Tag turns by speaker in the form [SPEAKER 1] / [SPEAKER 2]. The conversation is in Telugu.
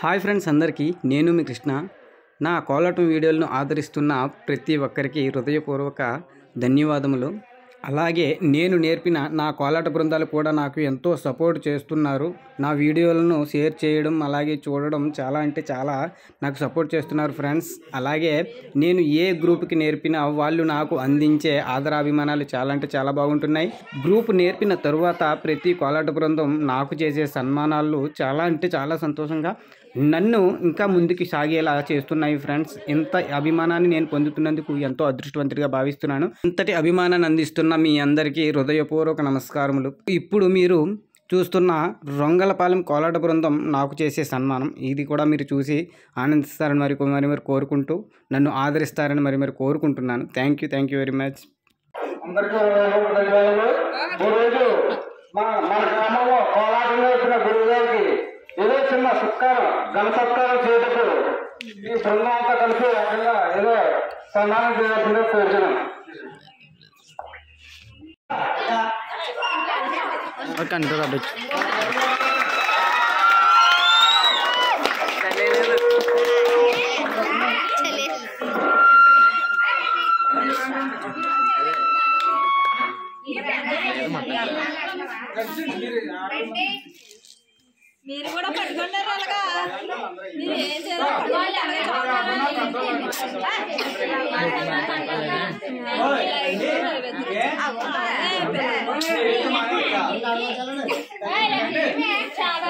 [SPEAKER 1] హాయ్ ఫ్రెండ్స్ అందరికీ నేను మీ కృష్ణ నా కోలాటం వీడియోలను ఆదరిస్తున్న ప్రతి ఒక్కరికి హృదయపూర్వక ధన్యవాదములు। అలాగే నేను నేర్పిన నా కోలాట బృందాలు కూడా నాకు ఎంతో సపోర్ట్ చేస్తున్నారు। నా వీడియోలను షేర్ చేయడం అలాగే చూడడం చాలా అంటే చాలా నాకు సపోర్ట్ చేస్తున్నారు ఫ్రెండ్స్। అలాగే నేను ఏ గ్రూప్కి నేర్పినా వాళ్ళు నాకు అందించే ఆదరాభిమానాలు చాలా అంటే చాలా బాగుంటున్నాయి। గ్రూప్ నేర్పిన తరువాత ప్రతి కోలాట బృందం నాకు చేసే సన్మానాలు చాలా అంటే చాలా సంతోషంగా నన్ను ఇంకా ముందుకు సాగేలా చేస్తున్నాయి ఫ్రెండ్స్। ఇంత అభిమానాన్ని నేను పొందుతున్నందుకు ఎంతో అదృష్టవంతుడిగా భావిస్తున్నాను। ఇంతటి అభిమానాన్ని అందిస్తున్న మీ అందరికీ హృదయపూర్వక నమస్కారములు। ఇప్పుడు మీరు చూస్తున్న రొంగలపాలెం కోలాట బృందం నాకు చేసే సన్మానం ఇది కూడా మీరు చూసి ఆనందిస్తారని మరి కోరుకుంటూ నన్ను ఆదరిస్తారని మరి కోరుకుంటున్నాను। Thank you very much.
[SPEAKER 2] అందరికీ మన గ్రామంలో కోలాటం నేర్పిన గురువు గారికి ఏదో చిన్న సత్కారం ఘన సత్కారం చేయటకు ఈ బృందం అంతా కలిసి ఏకంగా ఏదో సన్మానం చేయాల్సిందే కోరుతున్నాం।
[SPEAKER 3] మీరు కూడా పట్టుకున్నారు అలాగా మీరు ఏం చేయాలి చాలా